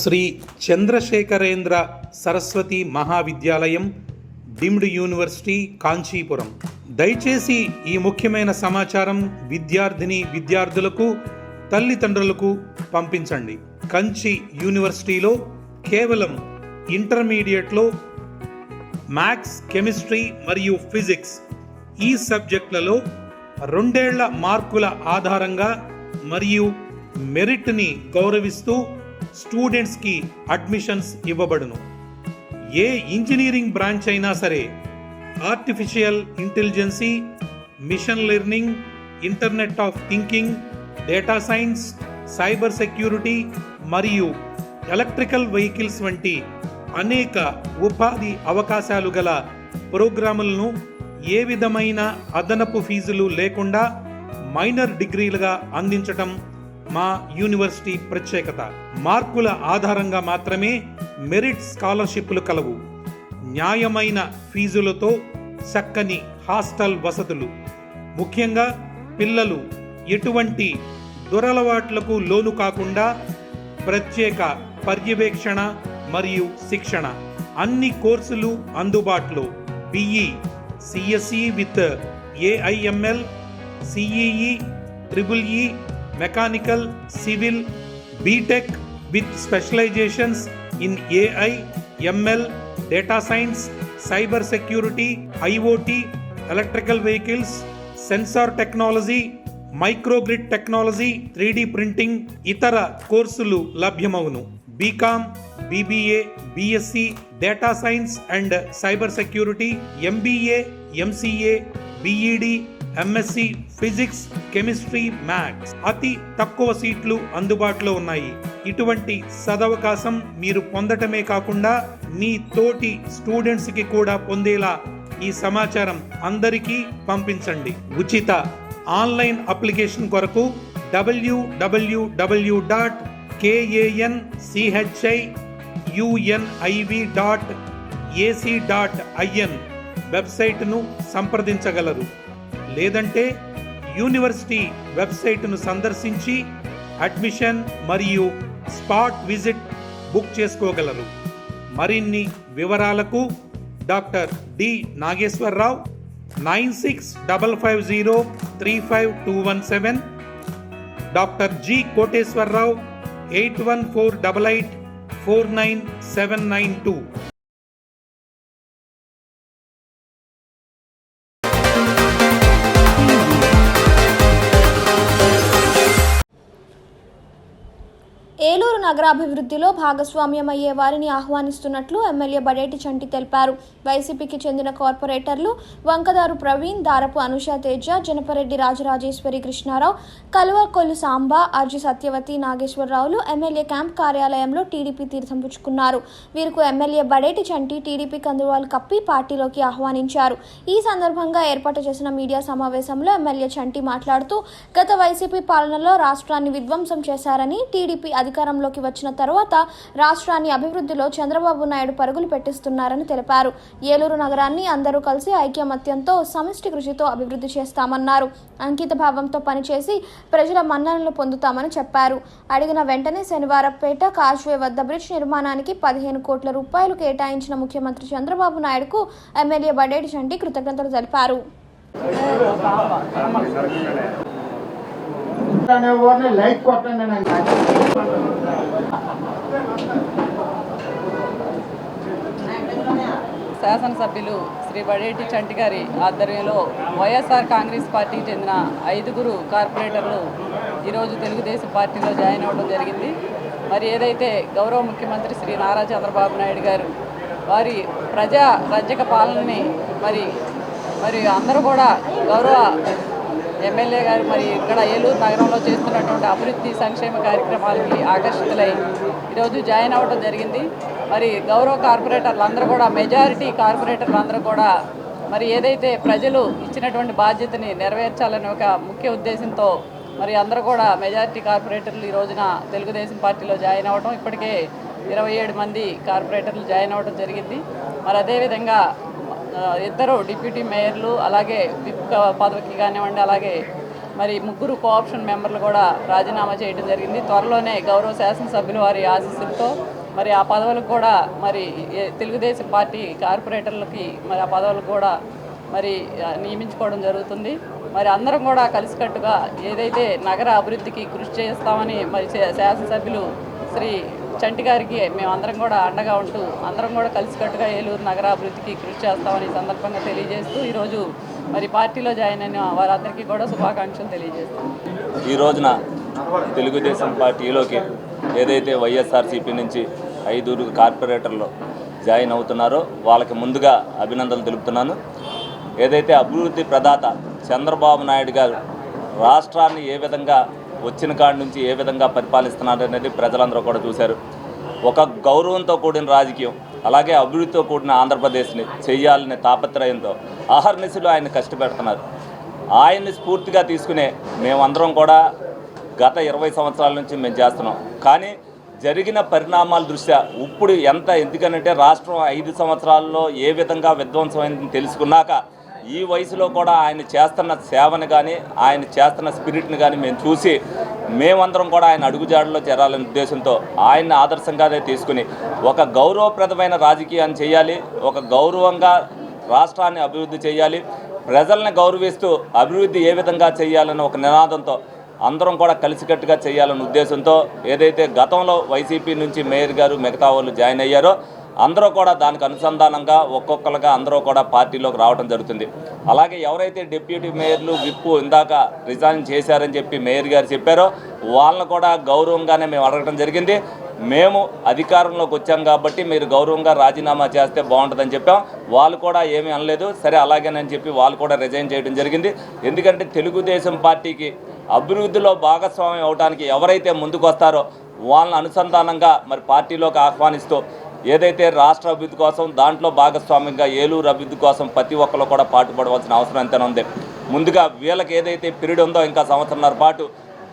Shri Chandrasekharendra Saraswathi Mahavidyalayam deemed university Kanchipuram. దయచేసి ఈ ముఖ్యమైన సమాచారం విద్యార్థులకు తల్లిదండ్రులకు పంపించండి. కంచి యూనివర్సిటీలో కేవలం ఇంటర్మీడియట్లో మ్యాథ్స్, కెమిస్ట్రీ మరియు ఫిజిక్స్ ఈ సబ్జెక్టులలో 2 ఏళ్ల మార్కుల ఆధారంగా మరియు మెరిట్ని గౌరవిస్తూ స్టూడెంట్స్కి అడ్మిషన్స్ ఇవ్వబడును. ఏ ఇంజనీరింగ్ బ్రాంచ్ అయినా సరే artificial intelligence, machine learning, internet of thinking, data science, cyber security మరియు ఎలక్ట్రికల్ వెహికల్స్ వంటి అనేక ఉపాధి అవకాశాలు గల ప్రోగ్రాములను ఏ విధమైన అదనపు ఫీజులు లేకుండా మైనర్ డిగ్రీలుగా అందించటం మా యూనివర్సిటీ ప్రత్యేకత. మార్కుల ఆధారంగా మాత్రమే మెరిట్ స్కాలర్షిప్లు కలవు. న్యాయమైన ఫీజులతో చక్కని హాస్టల్ వసతులు. ముఖ్యంగా పిల్లలు ఎటువంటి దురలవాట్లకు లోను కాకుండా ప్రత్యేక పర్యవేక్షణ మరియు శిక్షణ. అన్ని కోర్సులు అందుబాటులో. BE, CSE with AIML, CEE, triple E, mechanical, civil, BTech with specialisations in AI, ML, data science, cyber security, IOT, electrical vehicles, sensor technology, microgrid technology, 3D printing ఇతర కోర్సులు లభ్యమవును. BCom, BBA, BSc, data science and cyber security, MBA, MCA, BEd, MSc physics, chemistry, maths. అతి తక్కువ సీట్లు అందుబాటులో ఉన్నాయి. ఇటువంటి సదవకాశం మీరు పొందటమే కాకుండా మీ తోటి స్టూడెంట్స్కి కూడా పొందేలా ఈ సమాచారం అందరికీ పంపించండి. ఉచిత ఆన్లైన్ అప్లికేషన్ కొరకు www.kanchiuniv.ac.in వెబ్సైట్ను సంప్రదించగలరు. లేదంటే యూనివర్సిటీ వెబ్సైట్ను సందర్శించి అడ్మిషన్ మరియు స్పాట్ విజిట్ బుక్ చేసుకోగలరు. మరిన్ని వివరాలకు doctor D Nageswara Rao 9655035217, doctor G Koteswara Rao 8148849792. Eluru నగరాభివృద్ధిలో భాగస్వామ్యమయ్యే వారిని ఆహ్వానిస్తున్నట్లు ఎమ్మెల్యే బడేటి చంటి తెలిపారు. వైసీపీకి చెందిన కార్పొరేటర్లు వంకదారు ప్రవీణ్, దారపు అనుష తేజ, జనపరెడ్డి రాజరాజేశ్వరి కృష్ణారావు, కలువకొల్లు సాంబ, అర్జి సత్యవతి నాగేశ్వరరావులు ఎమ్మెల్యే క్యాంప్ కార్యాలయంలో టీడీపీ తీర్థం పుచ్చుకున్నారు. వీరికి ఎమ్మెల్యే బడేటి చంటి టీడీపీ కందువాలు కప్పి పార్టీలోకి ఆహ్వానించారు. ఈ సందర్భంగా ఏర్పాటు చేసిన మీడియా సమావేశంలో ఎమ్మెల్యే చంటి మాట్లాడుతూ గత వైసీపీ పాలనలో రాష్ట్రాన్ని విధ్వంసం చేశారని, టీడీపీ అధికారంలోకి వచ్చిన తర్వాత రాష్ట్రాన్ని అభివృద్ధిలో చంద్రబాబు నాయుడు పరుగులు పెట్టిస్తున్నారని తెలిపారు. ఏలూరు నగరాన్ని అందరూ కలిసి ఐకమత్యంతో సమిష్టి కృషితో అభివృద్ధి చేస్తామన్నారు. అంకిత భావంతో పనిచేసి ప్రజల మన్ననలు పొందుతామని చెప్పారు. అడిగిన వెంటనే శనివారపేట కాజ్వే వద్ద బ్రిడ్జ్ నిర్మాణానికి 15 కోట్ల రూపాయలు కేటాయించిన ముఖ్యమంత్రి చంద్రబాబు నాయుడుకు ఎమ్మెల్యే బడేటి చంటి కృతజ్ఞతలు తెలిపారు. శాసనసభ్యులు శ్రీ బడేటి చంటి గారి ఆధ్వర్యంలో వైఎస్ఆర్ కాంగ్రెస్ పార్టీకి చెందిన 5 కార్పొరేటర్లు ఈరోజు తెలుగుదేశం పార్టీలో జాయిన్ అవ్వడం జరిగింది. మరి ఏదైతే గౌరవ ముఖ్యమంత్రి శ్రీ నారా చంద్రబాబు నాయుడు గారు వారి ప్రజా రాజ్యక పాలనని మరి అందరూ కూడా గౌరవ ఎమ్మెల్యే గారు మరి ఇక్కడ ఏలూరు నగరంలో చేస్తున్నటువంటి అభివృద్ధి సంక్షేమ కార్యక్రమాలకి ఆకర్షితులై ఈరోజు జాయిన్ అవ్వడం జరిగింది. మరి గౌరవ కార్పొరేటర్లు అందరూ కూడా, మెజారిటీ కార్పొరేటర్లు అందరూ కూడా మరి ఏదైతే ప్రజలు ఇచ్చినటువంటి బాధ్యతని నెరవేర్చాలని ఒక ముఖ్య ఉద్దేశంతో మరి అందరూ కూడా మెజారిటీ కార్పొరేటర్లు ఈ రోజున తెలుగుదేశం పార్టీలో జాయిన్ అవ్వడం, ఇప్పటికే 27 మంది కార్పొరేటర్లు జాయిన్ అవ్వడం జరిగింది. మరి అదేవిధంగా 2 డిప్యూటీ మేయర్లు, అలాగే విప్ పదవికి కానివ్వండి, అలాగే మరి ముగ్గురు కోఆప్షన్ మెంబర్లు కూడా రాజీనామా చేయడం జరిగింది. త్వరలోనే గౌరవ శాసనసభ్యుల వారి ఆశీస్సులతో మరి ఆ పదవులకు కూడా మరి తెలుగుదేశం పార్టీ కార్పొరేటర్లకి మరి ఆ పదవులకు కూడా మరి నియమించుకోవడం జరుగుతుంది. మరి అందరం కూడా కలిసికట్టుగా ఏదైతే నగర అభివృద్ధికి కృషి చేస్తామని మరి శాసనసభ్యులు శ్రీ చంటి గారికి మేమందరం కూడా అండగా ఉంటూ అందరం కూడా కలిసికట్టుగా ఏలూరు నగర అభివృద్ధికి కృషి చేస్తామని సందర్భంగా తెలియజేస్తూ ఈరోజు మరి పార్టీలో జాయిన్ అయిన వారందరికీ కూడా శుభాకాంక్షలు తెలియజేస్తాం. ఈ రోజున తెలుగుదేశం పార్టీలోకి ఏదైతే వైఎస్ఆర్సీపీ నుంచి 5 కార్పొరేటర్లు జాయిన్ అవుతున్నారో వాళ్ళకి ముందుగా అభినందనలు తెలుపుతున్నాను. ఏదైతే అభివృద్ధి ప్రదాత చంద్రబాబు నాయుడు గారు రాష్ట్రాన్ని ఏ విధంగా వచ్చిన కాడి నుంచి ఏ విధంగా పరిపాలిస్తున్నారు అనేది ప్రజలందరూ కూడా చూశారు. ఒక గౌరవంతో కూడిన రాజకీయం, అలాగే అభివృద్ధితో కూడిన ఆంధ్రప్రదేశ్ని చేయాలనే తాపత్రయంతో అహర్నిశలు ఆయన కష్టపెడుతున్నారు. ఆయన్ని స్ఫూర్తిగా తీసుకునే మేమందరం కూడా గత 20 సంవత్సరాల నుంచి మేము చేస్తున్నాం. కానీ జరిగిన పరిణామాల దృష్ట్యా ఇప్పుడు ఎందుకనంటే రాష్ట్రం 5 సంవత్సరాల్లో ఏ విధంగా విధ్వంసమైందని తెలుసుకున్నాక ఈ వయసులో కూడా ఆయన చేస్తున్న సేవను కానీ ఆయన చేస్తున్న స్పిరిట్ని కానీ మేము చూసి మేమందరం కూడా ఆయన అడుగుజాడలో చేరాలనే ఉద్దేశంతో ఆయన్ని ఆదర్శంగానే తీసుకుని ఒక గౌరవప్రదమైన రాజకీయాన్ని చేయాలి, ఒక గౌరవంగా రాష్ట్రాన్ని అభివృద్ధి చేయాలి, ప్రజల్ని గౌరవిస్తూ అభివృద్ధి ఏ విధంగా చేయాలన్న ఒక నినాదంతో అందరం కూడా కలిసికట్టుగా చేయాలనే ఉద్దేశంతో ఏదైతే గతంలో వైసీపీ నుంచి మేయర్ గారు మిగతా వాళ్ళు జాయిన్ అయ్యారో అందరూ కూడా దానికి అనుసంధానంగా ఒక్కొక్కరుగా అందరూ కూడా పార్టీలోకి రావడం జరుగుతుంది. అలాగే ఎవరైతే డిప్యూటీ మేయర్లు విప్పు ఇందాక రిజైన్ చేశారని చెప్పి మేయర్ గారు చెప్పారో వాళ్ళని కూడా గౌరవంగానే మేము అడగడం జరిగింది. మేము అధికారంలోకి వచ్చాం కాబట్టి మీరు గౌరవంగా రాజీనామా చేస్తే బాగుంటుందని చెప్పాం. వాళ్ళు కూడా ఏమీ అనలేదు, సరే అలాగేనని చెప్పి వాళ్ళు కూడా రిజైన్ చేయడం జరిగింది. ఎందుకంటే తెలుగుదేశం పార్టీకి అభివృద్ధిలో భాగస్వామ్యం అవడానికి ఎవరైతే ముందుకు వస్తారో వాళ్ళని అనుసంధానంగా మరి పార్టీలోకి ఆహ్వానిస్తూ ఏదైతే రాష్ట్ర అభివృద్ధి కోసం దాంట్లో భాగస్వామ్యంగా ఏలూరు అభివృద్ధి కోసం ప్రతి ఒక్కరు కూడా పాటుపడవలసిన అవసరం ఎంతైనా ఉంది. ముందుగా వీళ్ళకి ఏదైతే పీరియడ్ ఉందో ఇంకా సంవత్సరంన్నర పాటు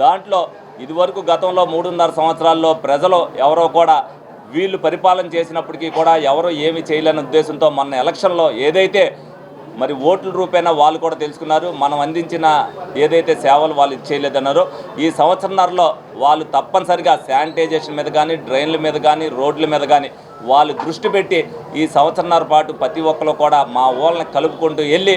దాంట్లో ఇదివరకు గతంలో 3.5 సంవత్సరాల్లో ప్రజలు ఎవరో కూడా వీళ్ళు పరిపాలన చేసినప్పటికీ కూడా ఎవరో ఏమి చేయలేని ఉద్దేశంతో మొన్న ఎలక్షన్లో ఏదైతే మరి ఓట్ల రూపేణా వాళ్ళు కూడా తెలుసుకున్నారు, మనం అందించిన ఏదైతే సేవలు వాళ్ళు ఇచ్చేయలేదన్నారో ఈ సంవత్సరంన్నరలో వాళ్ళు తప్పనిసరిగా శానిటైజేషన్ మీద కానీ డ్రైన్ల మీద కానీ రోడ్ల మీద కానీ వాళ్ళు దృష్టి పెట్టి ఈ సంవత్సరంన్నర పాటు ప్రతి ఒక్కరు కూడా మా వాళ్ళని కలుపుకుంటూ వెళ్ళి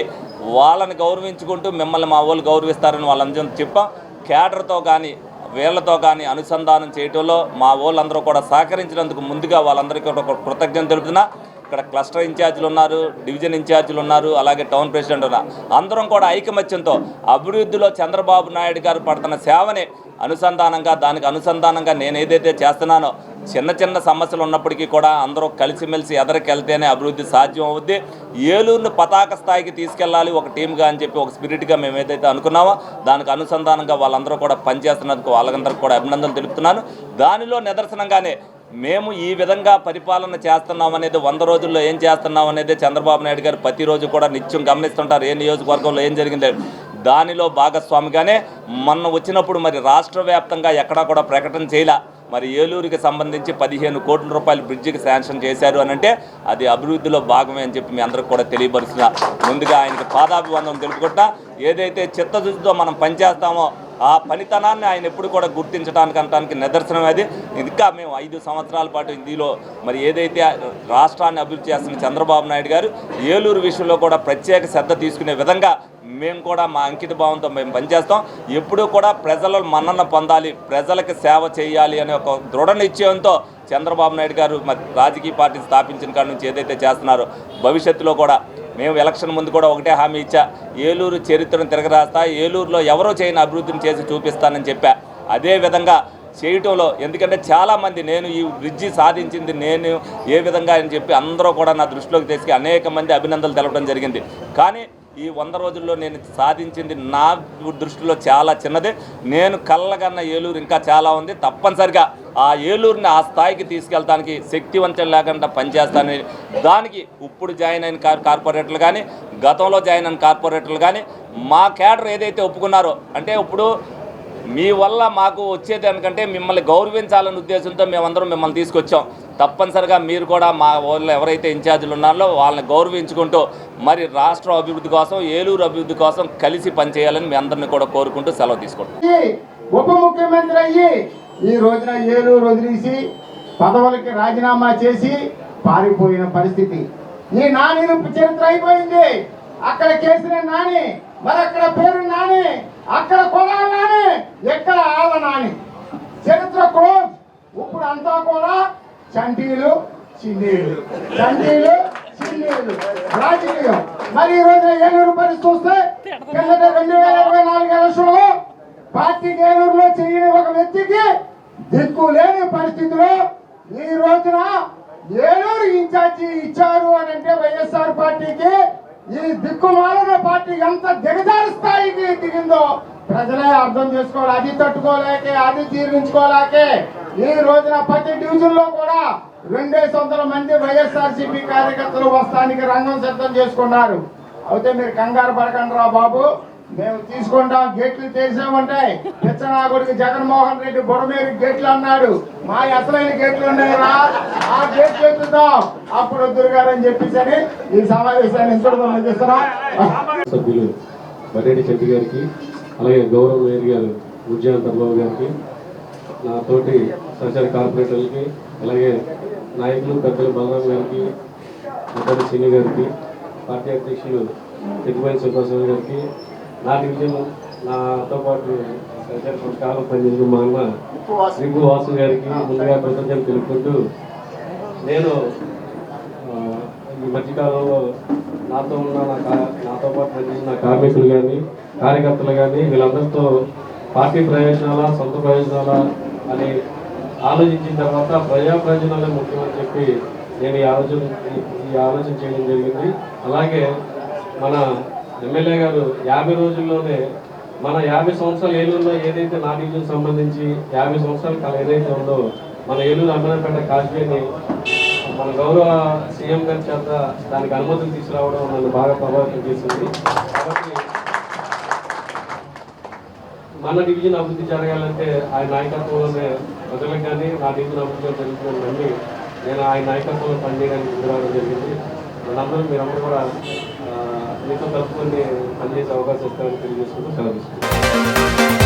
వాళ్ళని గౌరవించుకుంటూ మిమ్మల్ని మా వాళ్ళు గౌరవిస్తారని వాళ్ళందరూ చెప్పాం. కేడర్తో కానీ వీళ్ళతో కానీ అనుసంధానం చేయటంలో మా వాళ్ళందరూ కూడా సహకరించినందుకు ముందుగా వాళ్ళందరికీ కూడా కృతజ్ఞత తెలుపుతున్నా. ఇక్కడ క్లస్టర్ ఇన్ఛార్జీలు ఉన్నారు, డివిజన్ ఇన్ఛార్జీలు ఉన్నారు, అలాగే టౌన్ ప్రెసిడెంట్ ఉన్నారు. అందరం కూడా ఐకమత్యంతో అభివృద్ధిలో చంద్రబాబు నాయుడు గారు పడుతున్న సేవని దానికి అనుసంధానంగా నేను ఏదైతే చేస్తున్నానో చిన్న చిన్న సమస్యలు ఉన్నప్పటికీ కూడా అందరూ కలిసిమెలిసి ఎదరికెళ్తేనే అభివృద్ధి సాధ్యం అవుద్ది. ఏలూరును పతాక స్థాయికి తీసుకెళ్ళాలి ఒక టీమ్గా అని చెప్పి ఒక స్పిరిట్గా మేము ఏదైతే అనుకున్నామో దానికి అనుసంధానంగా వాళ్ళందరూ కూడా పనిచేస్తున్నందుకు వాళ్ళందరికీ కూడా అభినందనలు తెలుపుతున్నాను. దానిలో నిదర్శనంగానే మేము ఈ విధంగా పరిపాలన చేస్తున్నాం అనేది 100 రోజుల్లో ఏం చేస్తున్నాం అనేది చంద్రబాబు నాయుడు గారు ప్రతిరోజు కూడా నిత్యం గమనిస్తుంటారు. ఏ నియోజకవర్గంలో ఏం జరిగింది దానిలో భాగస్వామిగానే మొన్న వచ్చినప్పుడు మరి రాష్ట్ర వ్యాప్తంగా ఎక్కడా కూడా ప్రకటన చేయలే. మరి ఏలూరుకి సంబంధించి 15 కోట్ల రూపాయలు బ్రిడ్జికి శాంక్షన్ చేశారు అని అంటే అది అభివృద్ధిలో భాగమే అని చెప్పి మీ అందరికి కూడా తెలియపరుస్తున్నా. ముందుగా ఆయనకి పాదాభివందనం తెలుపుకుంటా. ఏదైతే చిత్తశుద్ధితో మనం పనిచేస్తామో ఆ పనితనాన్ని ఆయన ఎప్పుడు కూడా గుర్తించడానికి నిదర్శనం అది. ఇంకా మేము 5 సంవత్సరాల పాటు ఇందులో మరి ఏదైతే రాష్ట్రాన్ని అభివృద్ధి చేస్తున్న చంద్రబాబు నాయుడు గారు ఏలూరు విషయంలో కూడా ప్రత్యేక శ్రద్ధ తీసుకునే విధంగా మేము కూడా మా అంకిత భావంతో మేము పనిచేస్తాం. ఎప్పుడూ కూడా ప్రజల మన్నన పొందాలి, ప్రజలకు సేవ చేయాలి అనే ఒక దృఢ నిశ్చయంతో చంద్రబాబు నాయుడు గారు మరి రాజకీయ పార్టీ స్థాపించిన కాడి నుంచి ఏదైతే చేస్తున్నారో భవిష్యత్తులో కూడా మేము ఎలక్షన్ ముందు కూడా ఒకటే హామీ ఇచ్చా, ఏలూరు చరిత్రను తిరగరాస్తా, ఏలూరులో ఎవరో చేయని అభివృద్ధిని చేసి చూపిస్తానని చెప్పా. అదేవిధంగా చేయటంలో ఎందుకంటే చాలామంది నేను ఈ బ్రిడ్జి సాధించింది నేను ఏ విధంగా అని చెప్పి అందరూ కూడా నా దృష్టిలోకి తీసుకు అనేక మంది అభినందనలు తెలపడం జరిగింది. కానీ ఈ 100 రోజుల్లో నేను సాధించింది నా దృష్టిలో చాలా చిన్నది. నేను కళ్ళగన్న ఏలూరు ఇంకా చాలా ఉంది. తప్పనిసరిగా ఆ ఏలూరుని ఆ స్థాయికి తీసుకెళ్ళడానికి శక్తివంతం లేకుండా పనిచేస్తానని దానికి ఇప్పుడు జాయిన్ అయిన కార్పొరేటర్లు కానీ గతంలో జాయిన్ అయిన కార్పొరేటర్లు కానీ మా కేడర్ ఏదైతే ఒప్పుకున్నారో అంటే ఇప్పుడు మీ వల్ల మాకు వచ్చేదానికంటే మిమ్మల్ని గౌరవించాలనే ఉద్దేశంతో మేమందరం మిమ్మల్ని తీసుకొచ్చాం. తప్పనిసరిగా మీరు కూడా మా వాళ్ళు ఎవరైతే ఇన్ఛార్జీలు ఉన్నారో వాళ్ళని గౌరవించుకుంటూ మరి రాష్ట్ర అభివృద్ధి కోసం, ఏలూరు అభివృద్ధి కోసం కలిసి పనిచేయాలని మీ అందరినీ కూడా కోరుకుంటూ సెలవు తీసుకుంటాం. ఉప ముఖ్యమంత్రి అయ్యి ఈ రోజున ఏలూరు వదిలేసి పదవులకి రాజీనామా చేసి పారిపోయిన పరిస్థితి. ఈ నాని చరిత్ర అయిపోయింది. అక్కడ కేసిన నాని, మరి అక్కడ పేరు నాని, అక్కడ కొడాల నాని, ఎక్కడ ఆళ్ళ నాని. చరిత్ర క్లోజ్. ఇప్పుడు అంతా కూడా చంటీలు చిన్నీళ్ళు, చంటీలు చిన్నీళ్ళు రాజకీయం. మరి ఈ రోజున ఏలూరు పరిస్థితి చూస్తే కిందట 2024 ఎలక్షన్లో పార్టీకి ఏలూరులో చేయని ఒక వ్యక్తికి దిక్కు లేని పరిస్థితిలో ఈ రోజున ఏలూరు ఇన్ఛార్జి ఇచ్చారు అని అంటే వైఎస్ఆర్ పార్టీకి ఈ దిక్కుమాలిన పార్టీ ఎంత దిగజారు స్థాయికి దిగిందో ప్రజలే అర్థం చేసుకోవాలి. అది తట్టుకోలేకే, అది జీర్ణించుకోలేకే ఈ రోజున ప్రతి డివిజన్ లో కూడా 200 మంది వైఎస్ఆర్సీపీ కార్యకర్తలు వస్తానికి రంగం సిద్ధం చేసుకున్నారు. అయితే మీరు కంగారు పడకండి రా బాబు, మేము తీసుకుంటాం. గేట్లు తెరిసామంటే పిచ్చనాగుడికి జగన్మోహన్ రెడ్డి బుడమేరు గేట్లు అన్నాడు. మా అసలైన గేట్లు ఉన్నాయిరా, ఆ గేట్లు ఎత్తుతాం, అప్పుడు వద్దురుగారని చెప్పేసి ఈ సమావేశాన్ని ఇంతటిస్తున్నాం. సభ్యులు బడేటి చెంటి గారికి, అలాగే గౌరవ మేయర్ గారు ఉజ్జాన్ తర్బాబు గారికి, నా తోటి సహచార కార్పొరేటర్లకి, అలాగే నాయకులు పెద్దలు బలరాం గారికి, ముద్దడి శ్రీని గారికి, పార్టీ అధ్యక్షులు తిరుగుబాయి సుబ్బారావు గారికి, నా డివిజన్ నాతో పాటు సహచార కాలం పనిచేసిన మా అన్న శ్రీకు వాసు గారికి ముందుగా కృతజ్ఞతలు తెలుపుకుంటూ, నేను ఈ మధ్యకాలంలో నాతో పాటు పనిచేసిన కార్మికులు కానీ, కార్యకర్తలు కానీ వీళ్ళందరితో పార్టీ ప్రయోజనాల, సొంత ప్రయోజనాల అని ఆలోచించిన తర్వాత ప్రజా ప్రయోజనాలే ముఖ్యమని చెప్పి నేను ఈ ఆలోచన చేయడం జరిగింది. అలాగే మన ఎమ్మెల్యే గారు 50 రోజుల్లోనే మన 50 సంవత్సరాల ఏలూరులో ఏదైతే నా డివిజన్ సంబంధించి 50 సంవత్సరాల కాలం ఏదైతే ఉందో మన ఏలూరు అమ్మనపేట కాశ్మీర్ని మన గౌరవ సీఎం గారి చేత దానికి అనుమతులు తీసుకురావడం నన్ను బాగా ప్రభావితం చేసింది. కాబట్టి మన డివిజన్ అభివృద్ధి జరగాలంటే ఆయన నాయకత్వంలోనే ప్రజలకు కానీ నా డివిజన్ అభివృద్ధిగా జరుగుతుందని నమ్మి నేను ఆయన నాయకత్వంలో పనిచేయడానికి ముందు రావడం జరిగింది. మనందరూ మీరందరూ కూడా మీతో కలుపుకొని పనిచేసే అవకాశం ఇస్తారని తెలియజేసుకుంటూ సెలవు తీసుకుంటాం.